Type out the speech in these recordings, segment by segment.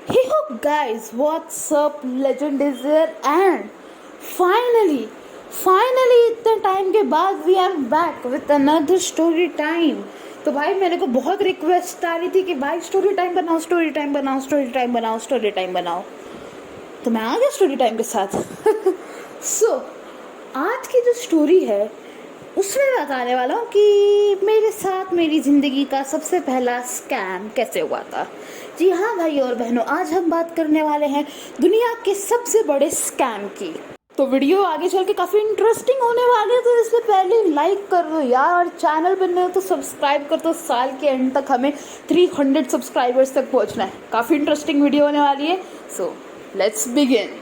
Hey ho guys, what's up? Legend is here and finally इतने time के बाद we are back with another story time. तो भाई मेरे को बहुत रिक्वेस्ट आ रही थी कि भाई स्टोरी टाइम बनाओ, स्टोरी टाइम बनाओ, स्टोरी टाइम बनाओ, स्टोरी टाइम बनाओ। तो मैं आ गया स्टोरी टाइम के साथ। सो आज की जो स्टोरी है उसमें मैं बताने वाला हूँ कि मेरे साथ मेरी ज़िंदगी का सबसे पहला स्कैम कैसे हुआ था। जी हाँ भाई और बहनों, आज हम बात करने वाले हैं दुनिया के सबसे बड़े स्कैम की। तो वीडियो आगे चल के काफ़ी इंटरेस्टिंग होने वाली है, तो इससे पहले लाइक कर दो यार, और चैनल पर नए हो तो सब्सक्राइब कर दो। साल के एंड तक हमें 300 सब्सक्राइबर्स तक पहुँचना है। काफ़ी इंटरेस्टिंग वीडियो होने वाली है। So let's begin.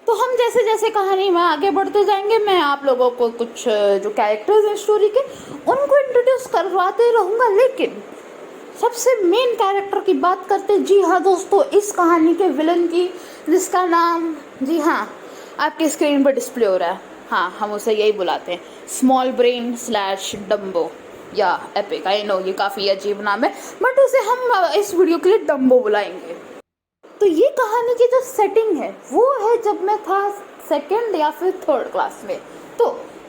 तो हम जैसे जैसे कहानी में आगे बढ़ते जाएंगे, मैं आप लोगों को कुछ जो कैरेक्टर्स हैं स्टोरी के उनको इंट्रोड्यूस करवाते रहूँगा, लेकिन सबसे मेन कैरेक्टर की बात करते। जी हाँ दोस्तों, इस कहानी के विलन की, जिसका नाम जी हाँ आपके स्क्रीन पर डिस्प्ले हो रहा है, हाँ हम उसे यही बुलाते हैं, स्मॉल ब्रेन स्लैश डम्बो या एपिक। आई नो ये काफ़ी अजीब नाम है, बट उसे हम इस वीडियो के लिए डम्बो बुलाएंगे। तो ये कहानी की जो सेटिंग है वो है जब मैं था सेकंड या फिर थर्ड क्लास में। तो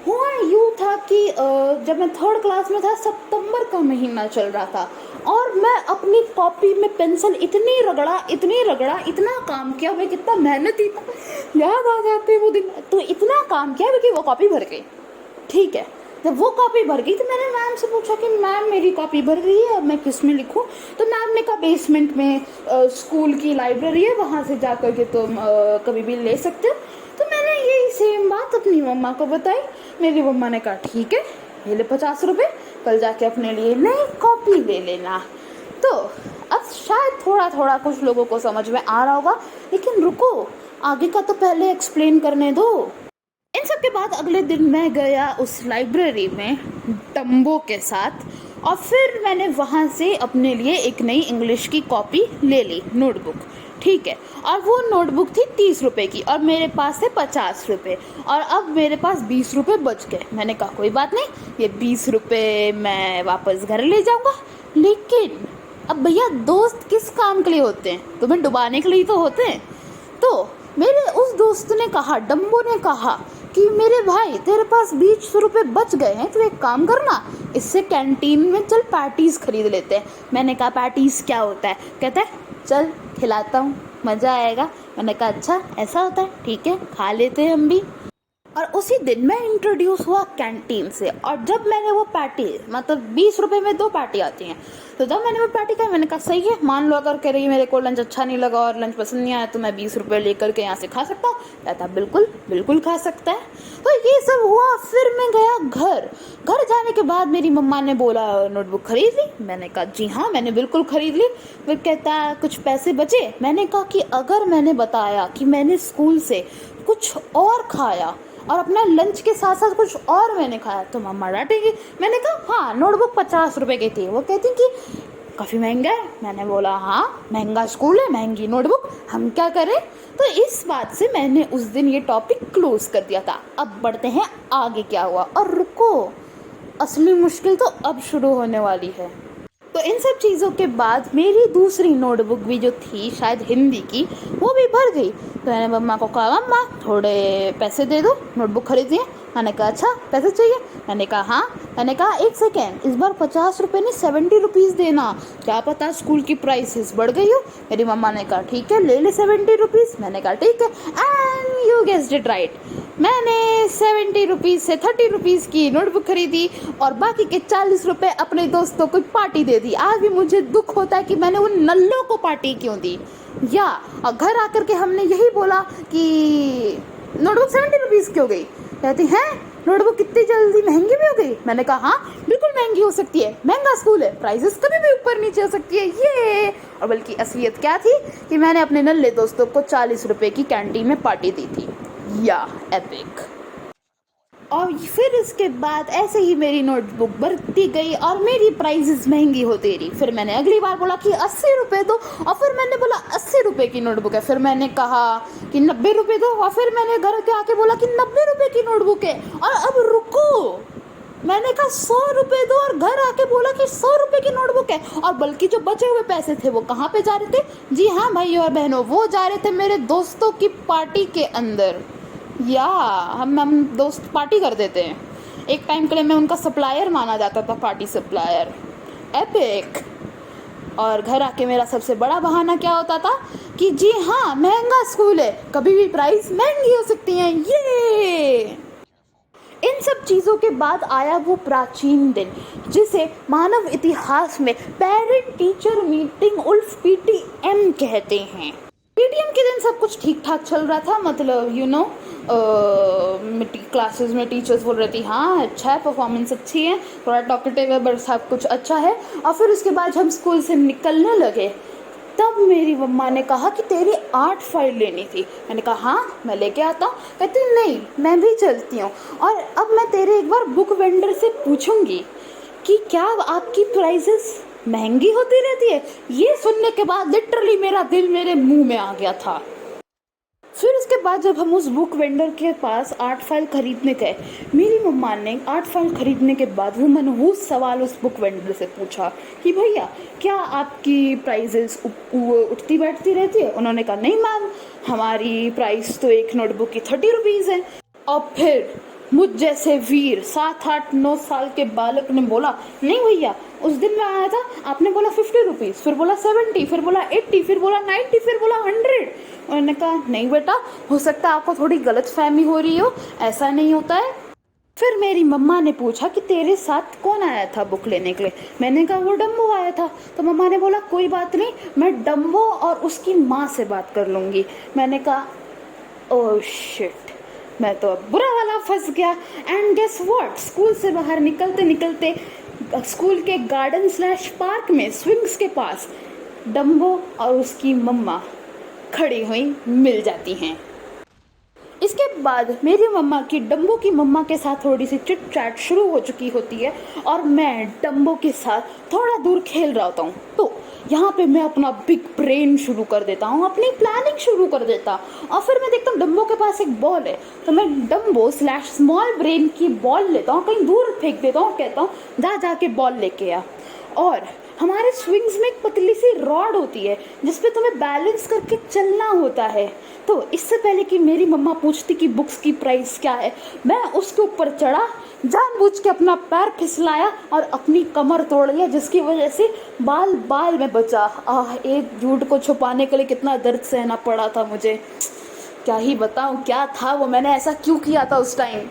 हुआ यूँ था कि जब मैं थर्ड क्लास में था, सितंबर का महीना चल रहा था, और मैं अपनी कॉपी में पेंसिल इतनी रगड़ा, इतना काम किया, मैं कितना मेहनती था, याद आ जाते वो दिन। तो इतना काम किया कि वो कॉपी भर गई। ठीक है, जब वो कॉपी भर गई तो मैंने मैम से पूछा कि मैम मेरी कॉपी भर गई है, अब मैं किस में लिखूं। तो मैम ने कहा बेसमेंट में स्कूल की लाइब्रेरी है, वहाँ से जा कर के तुम कभी भी ले सकते हो। तो मैंने यही सेम बात अपनी मम्मा को बताई। मेरी मम्मा ने कहा ठीक है, ये ले 50 रुपये, कल जाके अपने लिए नई कॉपी ले लेना। तो अब शायद थोड़ा थोड़ा कुछ लोगों को समझ में आ रहा होगा, लेकिन रुको, आगे का तो पहले एक्सप्लेन करने दो। इन सब के बाद अगले दिन मैं गया उस लाइब्रेरी में डम्बो के साथ, और फिर मैंने वहाँ से अपने लिए एक नई इंग्लिश की कॉपी ले ली, नोटबुक। ठीक है, और वो नोटबुक थी 30 रुपये की, और मेरे पास थे 50 रुपये, और अब मेरे पास 20 रुपये बच गए। मैंने कहा कोई बात नहीं, ये 20 रुपये मैं वापस घर ले जाऊँगा। लेकिन अब भैया दोस्त किस काम के लिए होते हैं? तुम्हें डुबाने के लिए तो होते हैं। तो मेरे उस दोस्त ने कहा, डम्बो ने कहा कि मेरे भाई तेरे पास 20 रुपये बच गए हैं, तो एक काम करना, इससे कैंटीन में चल पैटीज़ खरीद लेते हैं। मैंने कहा पैटीज़ क्या होता है? कहता है चल खिलाता हूँ, मज़ा आएगा। मैंने कहा अच्छा ऐसा होता है, ठीक है खा लेते हैं हम भी। और उसी दिन मैं इंट्रोड्यूस हुआ कैंटीन से, और जब मैंने वो पैटी, मतलब 20 रुपये में 2 पैटी आती हैं, तो जब मैंने वो पैटी खाई मैंने कहा सही है, मान लो अगर कह रही मेरे को लंच अच्छा नहीं लगा और लंच पसंद नहीं आया तो मैं 20 रुपये लेकर के यहाँ से खा सकता हूँ। कहता बिल्कुल बिल्कुल खा सकता है। तो ये सब हुआ, फिर मैं गया घर जाने के बाद मेरी मम्मा ने बोला नोटबुक खरीद ली? मैंने कहा जी हाँ मैंने बिल्कुल खरीद ली। फिर कहता कुछ पैसे बचे? मैंने कहा कि अगर मैंने बताया कि मैंने स्कूल से कुछ और खाया और अपना लंच के साथ साथ कुछ और मैंने खाया तो मम्मा डांटेगी। मैंने कहा हाँ नोटबुक 50 रुपये की थी। वो कहती कि काफ़ी महंगा है। मैंने बोला हाँ महंगा स्कूल है, महंगी नोटबुक, हम क्या करें। तो इस बात से मैंने उस दिन ये टॉपिक क्लोज कर दिया था। अब बढ़ते हैं आगे क्या हुआ, और रुको, असली मुश्किल तो अब शुरू होने वाली है। तो इन सब चीज़ों के बाद मेरी दूसरी नोटबुक भी जो थी शायद हिंदी की, वो भी भर गई। तो मैंने मम्मा को कहा मम्मा थोड़े पैसे दे दो, नोटबुक खरीदिए। मैंने कहा अच्छा पैसे चाहिए? मैंने कहा हाँ। मैंने कहा एक सेकेंड, इस बार 50 रुपये नहीं 70 रुपीज़ देना, क्या पता स्कूल की प्राइसेस बढ़ गई हो। मेरी मम्मा ने कहा ठीक है ले ले 70 रुपीज़। मैंने कहा ठीक है, and you guessed it right, मैंने 70 रुपीज़ से 30 रुपीज़ की नोटबुक खरीदी और बाकी के 40 रुपये अपने दोस्तों को पार्टी दे दी। आज भी मुझे दुख होता है कि मैंने उन नल्लों को पार्टी क्यों दी। या और घर आकर के हमने यही बोला कि नोटबुक 70 रुपीज़ की हो गई। कहती हैं नोटबुक कितनी जल्दी महंगी भी हो गई? मैंने कहा हाँ बिल्कुल महंगी हो सकती है, महंगा स्कूल है, प्राइसेस कभी भी ऊपर नीचे हो सकती है ये। और बल्कि असलियत क्या थी कि मैंने अपने नल्ले दोस्तों को 40 रुपये की कैंटीन में पार्टी दी थी। या एपिक। और फिर इसके बाद ऐसे ही मेरी नोटबुक बढ़ती गई और मेरी प्राइसेस महंगी होती रही। फिर मैंने अगली बार बोला कि 80 रुपये दो, और फिर मैंने बोला 80 रुपये की नोटबुक है। फिर मैंने कहा कि 90 रुपये दो, और फिर मैंने घर के आके बोला कि 90 रुपये की नोटबुक है। और अब रुको, मैंने कहा 100 रुपये दो, और घर आके बोला कि 100 रुपये की नोटबुक है, और बल्कि जो बचे हुए पैसे थे वो कहाँ पे जा रहे थे? जी हाँ भाई और बहनों, वो जा रहे थे मेरे दोस्तों की पार्टी के अंदर। या हम दोस्त पार्टी कर देते हैं। एक टाइम के लिए मैं उनका सप्लायर माना जाता था, पार्टी सप्लायर, एपिक। और घर आके मेरा सबसे बड़ा बहाना क्या होता था कि जी हाँ महंगा स्कूल है, कभी भी प्राइस महंगी हो सकती हैं। ये इन सब चीज़ों के बाद आया वो प्राचीन दिन जिसे मानव इतिहास में पेरेंट टीचर मीटिंग उल्फ पीटीएम कहते हैं। पीटीएम के दिन सब कुछ ठीक ठाक चल रहा था, मतलब क्लासेस में टीचर्स बोल रही थी हाँ अच्छा है, परफॉर्मेंस अच्छी है, थोड़ा टॉकेटिव है, बट सब कुछ अच्छा है। और फिर उसके बाद हम स्कूल से निकलने लगे, तब मेरी मम्मा ने कहा कि तेरी आर्ट फाइल लेनी थी। मैंने कहा हाँ मैं लेके आता हूँ। कहती नहीं मैं भी चलती हूँ, और अब मैं तेरे एक बार बुक वेंडर से पूछूंगी कि क्या आपकी प्राइजेस महंगी होती रहती है। ये सुनने के बाद लिटरली मेरा दिल मेरे मुंह में आ गया था। फिर उसके बाद जब हम उस बुक वेंडर के पास आर्ट फाइल खरीदने गए, मेरी मम्मा ने आर्ट फाइल खरीदने के बाद वो मनहूस सवाल उस बुक वेंडर से पूछा कि भैया क्या आपकी प्राइजेस उठती बैठती रहती है? उन्होंने कहा नहीं मैम, हमारी प्राइस तो एक नोटबुक की 30 रुपीज़ है। और फिर मुझ जैसे वीर 7 8 9 साल के बालक ने बोला नहीं भैया, उस दिन मैं आया था, आपने बोला 50 रुपीज़, फिर बोला 70, फिर बोला 80, फिर बोला 90, फिर बोला 100। उन्होंने कहा नहीं बेटा, हो सकता है आपको थोड़ी गलत फहमी हो रही हो, ऐसा नहीं होता है। फिर मेरी मम्मा ने पूछा कि तेरे साथ कौन आया था बुक लेने के लिए? मैंने कहा वो डम्बो आया था। तो मम्मा ने बोला कोई बात नहीं, मैं डम्बो और उसकी माँ से बात कर लूँगी। मैंने कहा ओह शिट, मैं तो अब बुरा वाला फंस गया। एंड गेस व्हाट, स्कूल से बाहर निकलते निकलते स्कूल के गार्डन स्लैश पार्क में स्विंग्स के पास डम्बो और उसकी मम्मा खड़ी हुई मिल जाती हैं। इसके बाद मेरी मम्मा की डम्बो की मम्मा के साथ थोड़ी सी चिट चैट शुरू हो चुकी होती है, और मैं डम्बो के साथ थोड़ा दूर खेल रहा होता हूँ। तो यहाँ पे मैं अपना बिग ब्रेन शुरू कर देता हूँ, अपनी प्लानिंग शुरू कर देता हूँ। और फिर मैं देखता हूँ डम्बो के पास एक बॉल है, तो मैं डम्बो स्लैश स्मॉल ब्रेन की बॉल लेता हूँ, कहीं दूर फेंक देता हूँ, कहता हूँ जा जाके बॉल लेके आ। और हमारे स्विंग्स में एक पतली सी रॉड होती है जिसपे तुम्हें बैलेंस करके चलना होता है। तो इससे पहले कि मेरी मम्मा पूछती कि बुक्स की प्राइस क्या है, मैं उसके ऊपर चढ़ा, जानबूझ के अपना पैर फिसलाया और अपनी कमर तोड़ लिया, जिसकी वजह से बाल बाल में बचा। एक झूठ को छुपाने के लिए कितना दर्द सहना पड़ा था मुझे, क्या ही बताऊं क्या था वो, मैंने ऐसा क्यों किया था उस टाइम।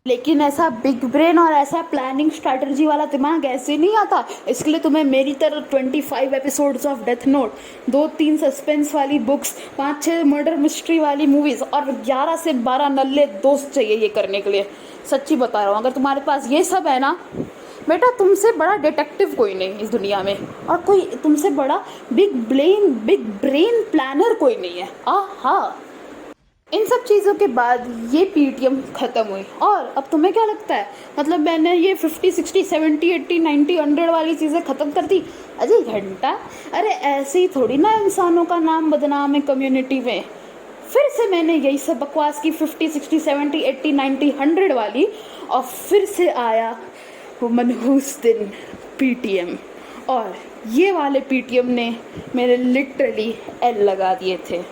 लेकिन ऐसा बिग ब्रेन और ऐसा प्लानिंग स्ट्रैटेजी वाला दिमाग ऐसे नहीं आता। इसके लिए तुम्हें मेरी तरह 25 episodes of death note, 2-3 suspense वाली बुक्स, 5-6 मर्डर मिस्ट्री वाली मूवीज और 11 से 12 नल्ले दोस्त चाहिए ये करने के लिए। सच्ची बता रहा हूँ, अगर तुम्हारे पास ये सब है ना बेटा, तुमसे बड़ा डिटेक्टिव कोई नहीं इस दुनिया में, और कोई तुमसे बड़ा बिग ब्रेन प्लानर कोई नहीं है। हाँ, इन सब चीज़ों के बाद ये पीटीएम ख़त्म हुई। और अब तुम्हें क्या लगता है, मतलब मैंने ये 50, 60, 70, 80, 90, 100 वाली चीज़ें ख़त्म कर दी? अजय घंटा, अरे ऐसे ही थोड़ी ना इंसानों का नाम बदनाम है कम्युनिटी में। फिर से मैंने यही सब बकवास की 50, 60, 70, 80, 90, 100 वाली, और फिर से आया वो मनहूस दिन पीटीएम। और ये वाले पीटीएम ने मेरे लिटरली एल लगा दिए थे।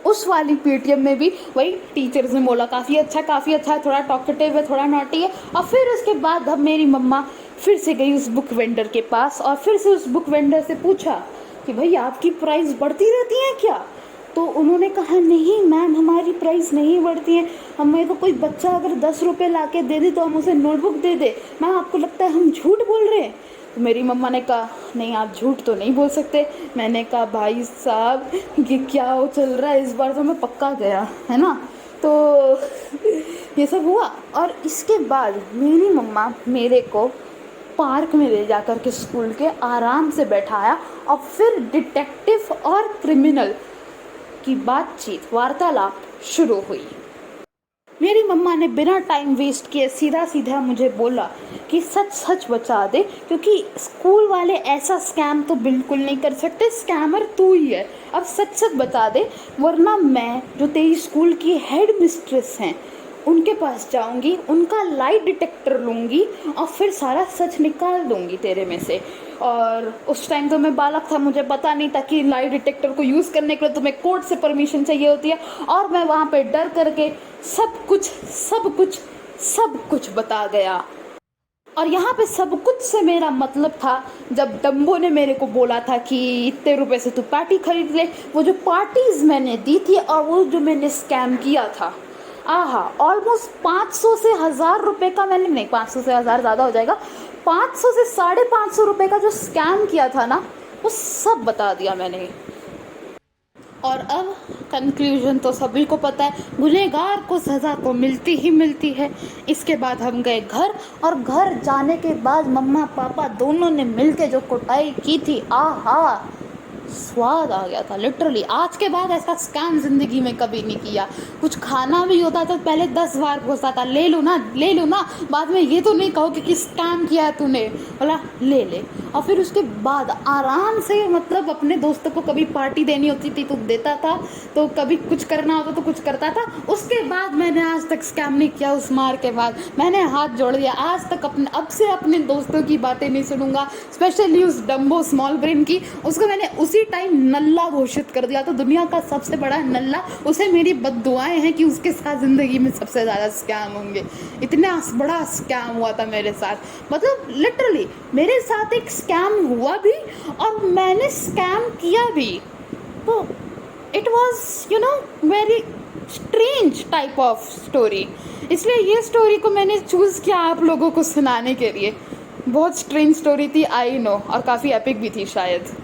उस वाली पीटीएम में भी वही टीचर्स ने बोला काफ़ी अच्छा है, थोड़ा टॉकेटिव है, थोड़ा नॉटी है। और फिर उसके बाद अब मेरी मम्मा फिर से गई उस बुक वेंडर के पास, और फिर से उस बुक वेंडर से पूछा कि भाई आपकी प्राइस बढ़ती रहती है क्या? तो उन्होंने कहा नहीं मैम, हमारी प्राइस नहीं बढ़ती है, हमें तो कोई बच्चा अगर 10 रुपये ला के दे दे तो हम उसे नोटबुक दे दे। मैम आपको लगता है हम झूठ बोल रहे हैं? तो मेरी मम्मा ने कहा नहीं आप झूठ तो नहीं बोल सकते। मैंने कहा भाई साहब ये क्या हो चल रहा है, इस बार तो मैं पक्का गया है ना। तो ये सब हुआ, और इसके बाद मेरी मम्मा मेरे को पार्क में ले जाकर के स्कूल के आराम से बैठाया, और फिर डिटेक्टिव और क्रिमिनल की बातचीत वार्तालाप शुरू हुई। मेरी मम्मा ने बिना टाइम वेस्ट किए सीधा सीधा मुझे बोला कि सच सच बता दे, क्योंकि स्कूल वाले ऐसा स्कैम तो बिल्कुल नहीं कर सकते, स्कैमर तू ही है। अब सच सच बता दे, वरना मैं जो तेरी स्कूल की हेड मिस्ट्रेस हैं उनके पास जाऊंगी, उनका लाई डिटेक्टर लूँगी और फिर सारा सच निकाल दूंगी तेरे में से। और उस टाइम तो मैं बालक था, मुझे पता नहीं था कि लाई डिटेक्टर को यूज़ करने के लिए तुम्हें कोर्ट से परमिशन चाहिए होती है। और मैं वहाँ पे डर करके सब कुछ बता गया। और यहाँ पे सब कुछ से मेरा मतलब था जब डम्बो ने मेरे को बोला था कि इतने रुपए से तू पार्टी खरीद ले। वो जो पार्टीज मैंने दी थी और वो जो मैंने स्कैम किया था, आहा, ऑलमोस्ट 500 से 1000 रुपये का मैंने, नहीं 500 से 1000 ज़्यादा हो जाएगा, 500 से 550 रुपये का जो स्कैम किया था ना, वो सब बता दिया मैंने। और अब कंक्लूजन तो सभी को पता है, गुनहगार को सज़ा तो मिलती ही मिलती है। इसके बाद हम गए घर, और घर जाने के बाद मम्मा पापा दोनों ने मिलके जो कुटाई की थी, आहा, स्वाद आ गया था लिटरली। आज के बाद ऐसा स्कैम ज़िंदगी में कभी नहीं किया। कुछ खाना भी होता तो पहले 10 बार पूछता था, ले लो ना, बाद में ये तो नहीं कहो कि स्कैम किया है तूने, बोला ले ले। और फिर उसके बाद आराम से, मतलब अपने दोस्तों को कभी पार्टी देनी होती थी तो देता था, तो कभी कुछ करना होता तो कुछ करता था। उसके बाद मैंने आज तक स्कैम नहीं किया। उस मार के बाद मैंने हाथ जोड़ दिया। आज तक अब से अपने दोस्तों की बातें नहीं सुनूंगा, स्पेशली उस डम्बो स्मॉल ब्रेन की। उसको मैंने उसी टाइम नल्ला घोषित कर दिया था, दुनिया का सबसे बड़ा नल्ला। उसे मेरी बद्दुआएं हैं कि उसके साथ ज़िंदगी में सबसे ज़्यादा स्कैम होंगे। इतना बड़ा स्कैम हुआ था मेरे साथ, मतलब लिटरली मेरे साथ एक स्कैम हुआ भी और मैंने स्कैम किया भी। तो it was very strange type of story. इसलिए ये स्टोरी को मैंने चूज़ किया आप लोगों को सुनाने के लिए। बहुत स्ट्रेंज स्टोरी थी, आई नो, और काफ़ी एपिक भी थी शायद।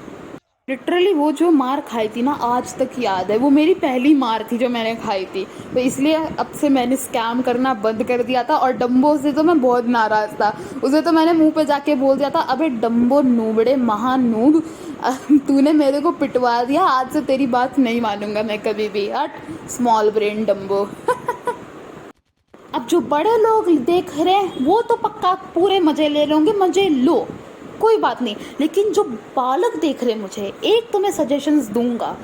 लिटरली वो जो मार खाई थी ना, आज तक याद है। वो मेरी पहली मार थी जो मैंने खाई थी, तो इसलिए अब से मैंने स्कैम करना बंद कर दिया था। और डम्बो से तो मैं बहुत नाराज़ था। उसे तो मैंने मुंह पे जाके बोल दिया था, अबे डम्बो नूबड़े महानूब, तूने मेरे को पिटवा दिया, आज से तेरी बात नहीं मानूंगा मैं कभी भी। हट स्मॉल ब्रेन डम्बो। अब जो बड़े लोग देख रहे हैं वो तो पक्का पूरे मज़े ले लोगे, मज़े लो, कोई बात नहीं। लेकिन जो बालक देख रहे हैं, मुझे एक तो मैं सजेशंस दूंगा,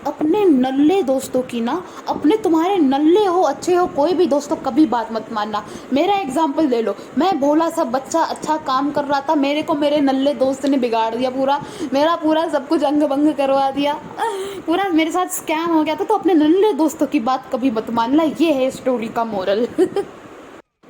अपने नल्ले दोस्तों की ना, अपने तुम्हारे नल्ले हो अच्छे हो कोई भी दोस्तों, कभी बात मत मानना। मेरा एग्जाम्पल ले लो, मैं भोला सा बच्चा अच्छा काम कर रहा था, मेरे को मेरे नल्ले दोस्त ने बिगाड़ दिया, मेरा पूरा सब कुछ अंग भंग करवा दिया, पूरा मेरे साथ स्कैम हो गया था। तो अपने नल्ले दोस्तों की बात कभी मत मानना, ये है स्टोरी का moral.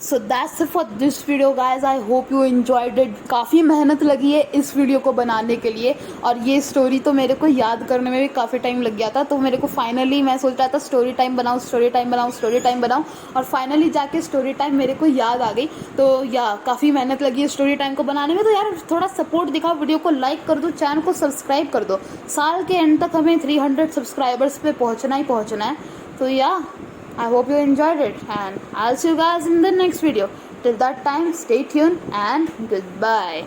So that's it for this video guys, I hope you enjoyed it. काफ़ी मेहनत लगी है इस वीडियो को बनाने के लिए, और ये स्टोरी तो मेरे को याद करने में भी काफ़ी टाइम लग गया था। तो मेरे को फाइनली, मैं सोच रहा था स्टोरी टाइम बनाऊँ, और फाइनली जाके स्टोरी टाइम मेरे को याद आ गई। तो काफ़ी मेहनत लगी है स्टोरी टाइम को बनाने में। तो यार थोड़ा सपोर्ट दिखाओ, वीडियो को लाइक कर दो, चैनल को सब्सक्राइब कर दो। साल के एंड तक हमें 300 सब्सक्राइबर्स पे पहुँचना है। तो I hope you enjoyed it, and I'll see you guys in the next video. Till that time, stay tuned and goodbye.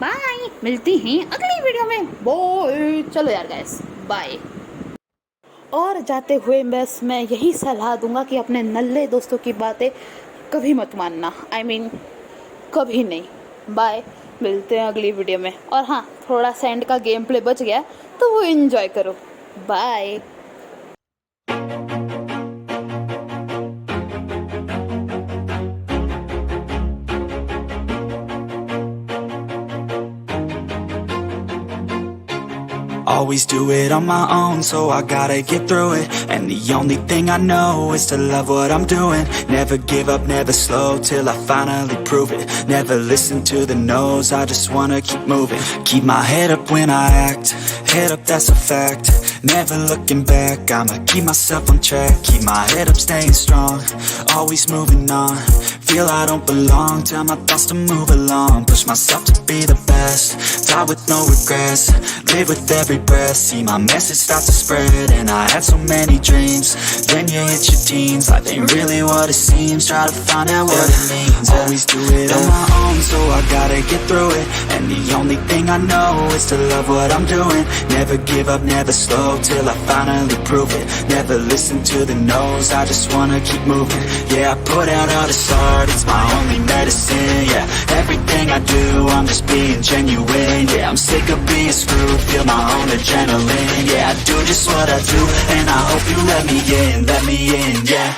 Bye. मिलती हैं अगली वीडियो में। Bye. चलो यार guys, bye. और जाते हुए बस मैं यही सलाह दूंगा कि अपने नल्ले दोस्तों की बातें कभी मत मानना। I mean, कभी नहीं। बाय, मिलते हैं अगली वीडियो में। और हाँ, थोड़ा सेंड का गेम प्ले बच गया तो वो एंजॉय करो। Bye. Always do it on my own, so I gotta get through it. And the only thing I know is to love what I'm doing. Never give up, never slow, till I finally prove it. Never listen to the no's, I just wanna keep moving. Keep my head up when I act, head up, that's a fact. Never looking back, I'ma keep myself on track. Keep my head up, staying strong, always moving on. Feel I don't belong, tell my thoughts to move along. Push myself to be the best, die with no regrets. Live with every breath, see my message start to spread. And I had so many dreams, then you hit your teens. Life ain't really what it seems, try to find out what it means. Always do it on my own, so I gotta get through it. And the only thing I know is to love what I'm doing. Never give up, never slow, till I finally prove it. Never listen to the no's, I just wanna keep moving. Yeah, I put out all this art, it's my only medicine. Yeah, everything I do, I'm just being genuine. Yeah, I'm sick of being screwed, feel my own adrenaline. Yeah, I do just what I do, and I hope you let me in, yeah.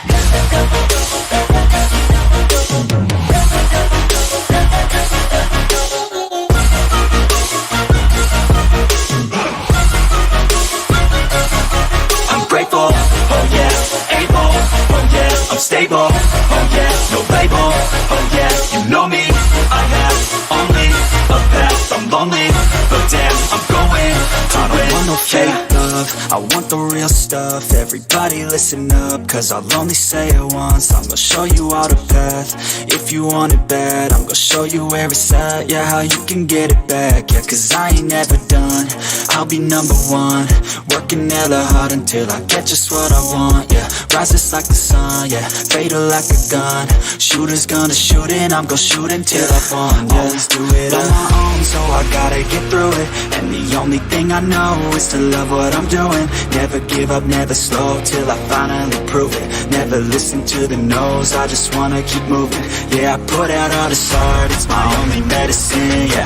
I'm grateful, oh yeah, able, oh yeah, I'm stable, oh yeah, no label, oh yeah, you know me, I have only a path, I'm lonely, but damn, I'm going to I don't want no fake love, I want the real stuff. Everybody listen up, cause I'll only say it once. I'm gonna show you all the path, if you want it bad. I'm gonna show you where it's at, yeah, how you can get it back. Yeah, cause I ain't never done, I'll be number one. Working hella hard until I get just what I want, yeah. Rises like the sun, yeah, fatal like a gun. Shooters gonna shoot and I'm gonna shoot until I won, yeah. Always do it on my own, so I gotta get through it. And the only thing I know is to love what I'm doing. Never give up, never slow, till I finally prove it. Never listen to the no's, I just wanna keep moving. Yeah, I put out all this art, it's my only medicine, yeah.